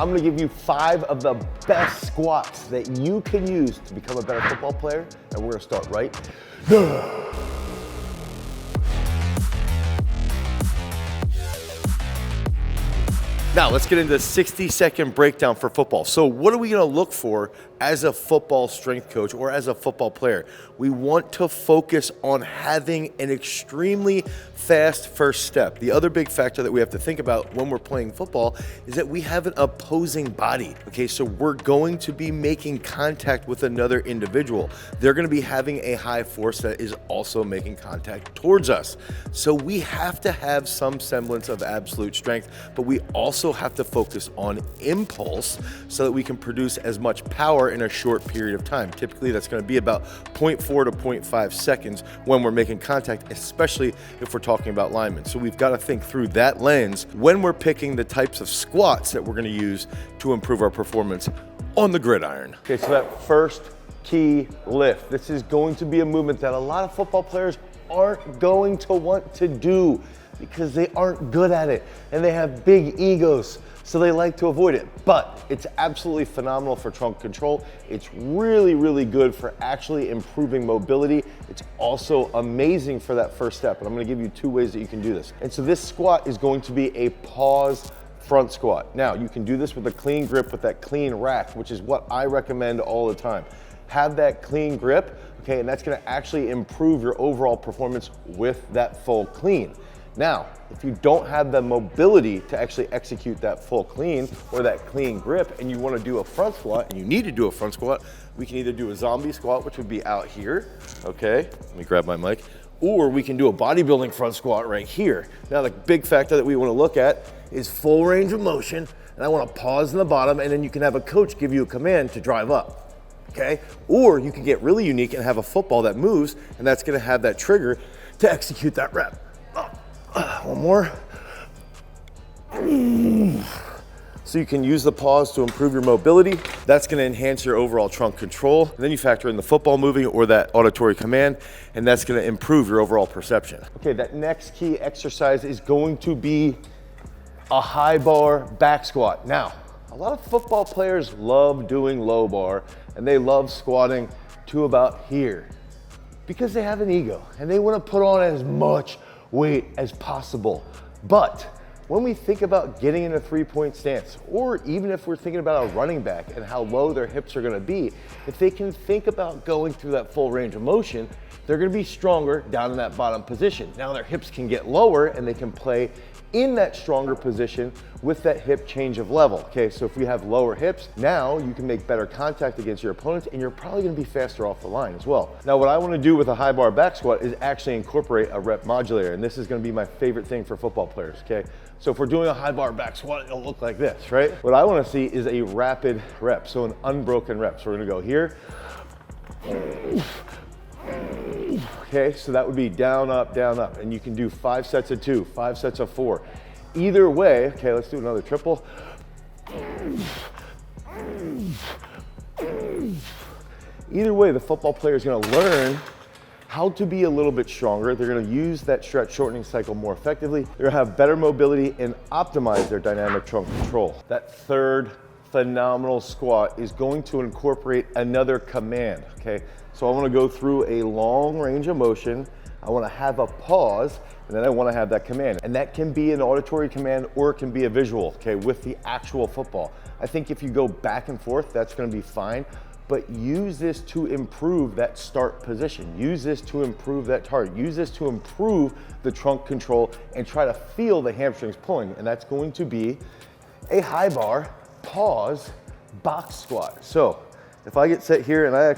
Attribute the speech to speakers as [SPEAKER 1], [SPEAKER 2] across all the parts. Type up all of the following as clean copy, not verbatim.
[SPEAKER 1] I'm gonna give you 5 of the best squats that you can use to become a better football player, and we're gonna start right now. Now, let's get into the 60-second breakdown for football. So what are we gonna look for as a football strength coach or as a football player? We want to focus on having an extremely fast first step. The other big factor that we have to think about when we're playing football is that we have an opposing body, okay? So we're going to be making contact with another individual. They're gonna be having a high force that is also making contact towards us. So we have to have some semblance of absolute strength, but we also have to focus on impulse so that we can produce as much power in a short period of time. Typically, that's going to be about 0.4 to 0.5 seconds when we're making contact, especially if we're talking about linemen. So we've got to think through that lens when we're picking the types of squats that we're going to use to improve our performance on the gridiron. Okay, so that first key lift. This is going to be a movement that a lot of football players aren't going to want to do because they aren't good at it and they have big egos, so they like to avoid it. But it's absolutely phenomenal for trunk control. It's really, really good for actually improving mobility. It's also amazing for that first step. And I'm gonna give you 2 ways that you can do this. And so this squat is going to be a pause front squat. Now, you can do this with a clean grip with that clean rack, which is what I recommend all the time. Have that clean grip, okay, and that's gonna actually improve your overall performance with that full clean. Now, if you don't have the mobility to actually execute that full clean or that clean grip and you want to do a front squat and you need to do a front squat, we can either do a zombie squat, which would be out here, okay? Let me grab my mic. Or we can do a bodybuilding front squat right here. Now, the big factor that we want to look at is full range of motion, and I want to pause in the bottom, and then you can have a coach give you a command to drive up, okay? Or you can get really unique and have a football that moves, and that's going to have that trigger to execute that rep. One more. So you can use the pause to improve your mobility. That's gonna enhance your overall trunk control. And then you factor in the football moving or that auditory command, and that's gonna improve your overall perception. Okay, that next key exercise is going to be a high bar back squat. Now, a lot of football players love doing low bar, and they love squatting to about here because they have an ego and they wanna put on as much weight as possible. But when we think about getting in a 3-point stance, or even if we're thinking about a running back and how low their hips are gonna be, if they can think about going through that full range of motion, they're gonna be stronger down in that bottom position. Now their hips can get lower and they can play in that stronger position with that hip change of level. Okay, so if we have lower hips, now you can make better contact against your opponents and you're probably gonna be faster off the line as well. Now what I wanna do with a high bar back squat is actually incorporate a rep modulator, and this is gonna be my favorite thing for football players, okay? So if we're doing a high bar back squat, it'll look like this, right? What I wanna see is a rapid rep, so an unbroken rep. So we're gonna go here. Okay, so that would be down, up, and you can do 5 sets of 2, 5 sets of 4. Either way, okay, let's do another triple. Either way, the football player is gonna learn how to be a little bit stronger. They're gonna use that stretch shortening cycle more effectively. They're gonna have better mobility and optimize their dynamic trunk control. That third phenomenal squat is going to incorporate another command, okay? So I wanna go through a long range of motion. I wanna have a pause, and then I wanna have that command. And that can be an auditory command or it can be a visual, okay, with the actual football. I think if you go back and forth, that's gonna be fine, but use this to improve that start position. Use this to improve that target. Use this to improve the trunk control and try to feel the hamstrings pulling. And that's going to be a high bar, pause, box squat. So if I get set here, and I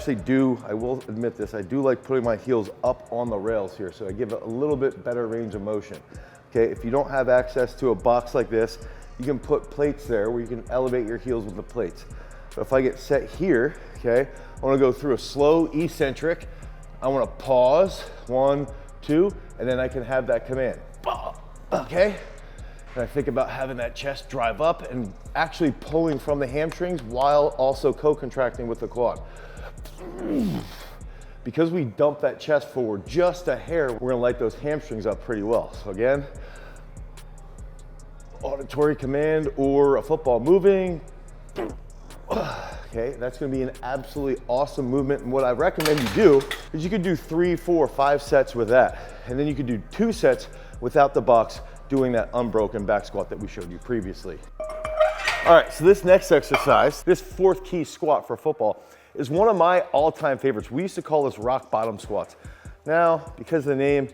[SPEAKER 1] will admit this, I do like putting my heels up on the rails here, so I give it a little bit better range of motion. Okay, if you don't have access to a box like this, you can put plates there where you can elevate your heels with the plates. So if I get set here, okay, I wanna go through a slow eccentric. I wanna pause, 1, 2, and then I can have that command, okay? And I think about having that chest drive up and actually pulling from the hamstrings while also co-contracting with the quad. Because we dump that chest forward just a hair, we're gonna light those hamstrings up pretty well. So again, auditory command or a football moving, Okay, that's gonna be an absolutely awesome movement. And what I recommend you do is you could do 3, 4, 5 sets with that. And then you could do 2 sets without the box, doing that unbroken back squat that we showed you previously. All right, so this next exercise, this 4th key squat for football, is one of my all-time favorites. We used to call this rock bottom squats. Now, because of the name,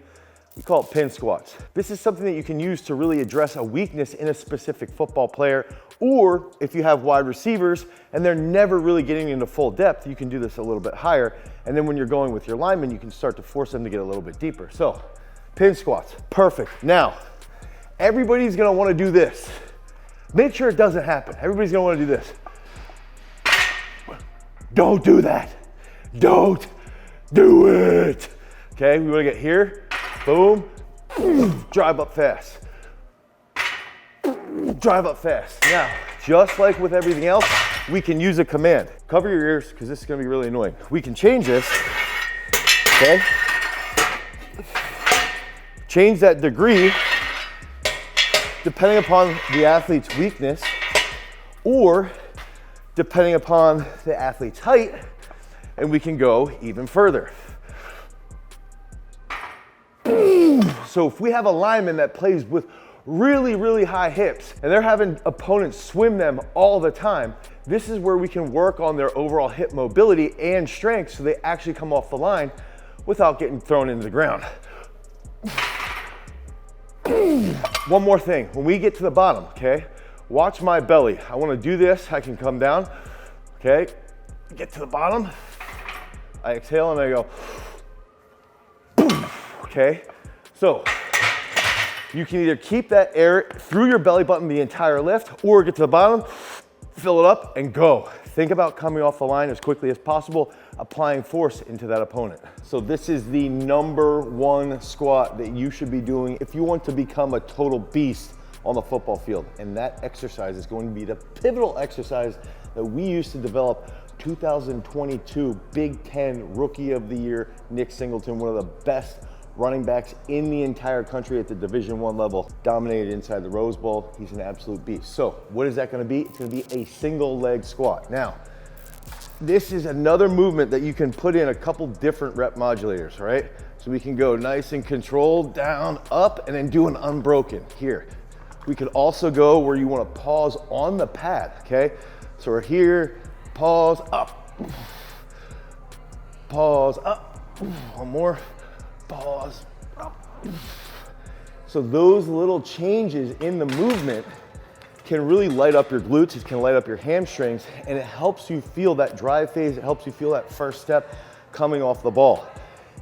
[SPEAKER 1] we call it pin squats. This is something that you can use to really address a weakness in a specific football player, or if you have wide receivers and they're never really getting into full depth, you can do this a little bit higher. And then when you're going with your linemen, you can start to force them to get a little bit deeper. So, pin squats, perfect. Now, everybody's gonna wanna do this. Make sure it doesn't happen. Everybody's gonna wanna do this. Don't do that. Don't do it. Okay, we wanna get here, boom, drive up fast. Drive up fast. Now, just like with everything else, we can use a command. Cover your ears, because this is gonna be really annoying. We can change this, okay? Change that degree depending upon the athlete's weakness, or depending upon the athlete's height, and we can go even further. So if we have a lineman that plays with really, really high hips and they're having opponents swim them all the time, this is where we can work on their overall hip mobility and strength so they actually come off the line without getting thrown into the ground. One more thing, when we get to the bottom, okay, watch my belly. I wanna do this, I can come down, okay, get to the bottom, I exhale and I go, okay? So, you can either keep that air through your belly button the entire lift, or get to the bottom, fill it up and go. Think about coming off the line as quickly as possible, applying force into that opponent. So this is the #1 squat that you should be doing if you want to become a total beast on the football field. And that exercise is going to be the pivotal exercise that we used to develop 2022 Big Ten Rookie of the Year, Nick Singleton, one of the best running backs in the entire country at the Division I level, dominated inside the Rose Bowl. He's an absolute beast. So what is that gonna be? It's gonna be a single leg squat. Now, this is another movement that you can put in a couple different rep modulators, right? So we can go nice and controlled, down, up, and then do an unbroken here. We could also go where you wanna pause on the pad, okay? So we're here, pause, up, pause, up, one more, pause, up. So those little changes in the movement can really light up your glutes, it can light up your hamstrings, and it helps you feel that drive phase, it helps you feel that first step coming off the ball.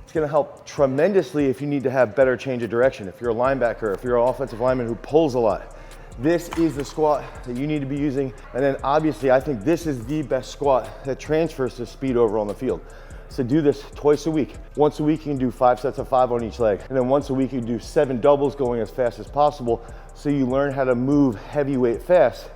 [SPEAKER 1] It's gonna help tremendously if you need to have better change of direction, if you're a linebacker, if you're an offensive lineman who pulls a lot. This is the squat that you need to be using. And then obviously, I think this is the best squat that transfers to speed over on the field. So do this twice a week. Once a week, you can do 5 sets of 5 on each leg. And then once a week, you do 7 doubles going as fast as possible. So you learn how to move heavyweight fast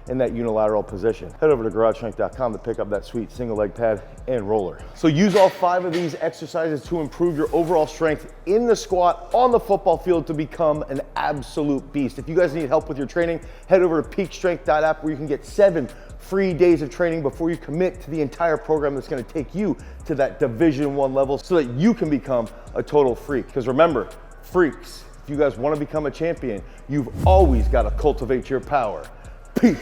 [SPEAKER 1] in that unilateral position. Head over to garagestrength.com to pick up that sweet single leg pad and roller. So use all 5 of these exercises to improve your overall strength in the squat on the football field to become an absolute beast. If you guys need help with your training, head over to peakstrength.app where you can get 7 free days of training before you commit to the entire program that's gonna take you to that Division I level so that you can become a total freak. Because remember, freaks, if you guys wanna become a champion, you've always gotta cultivate your power. Peace.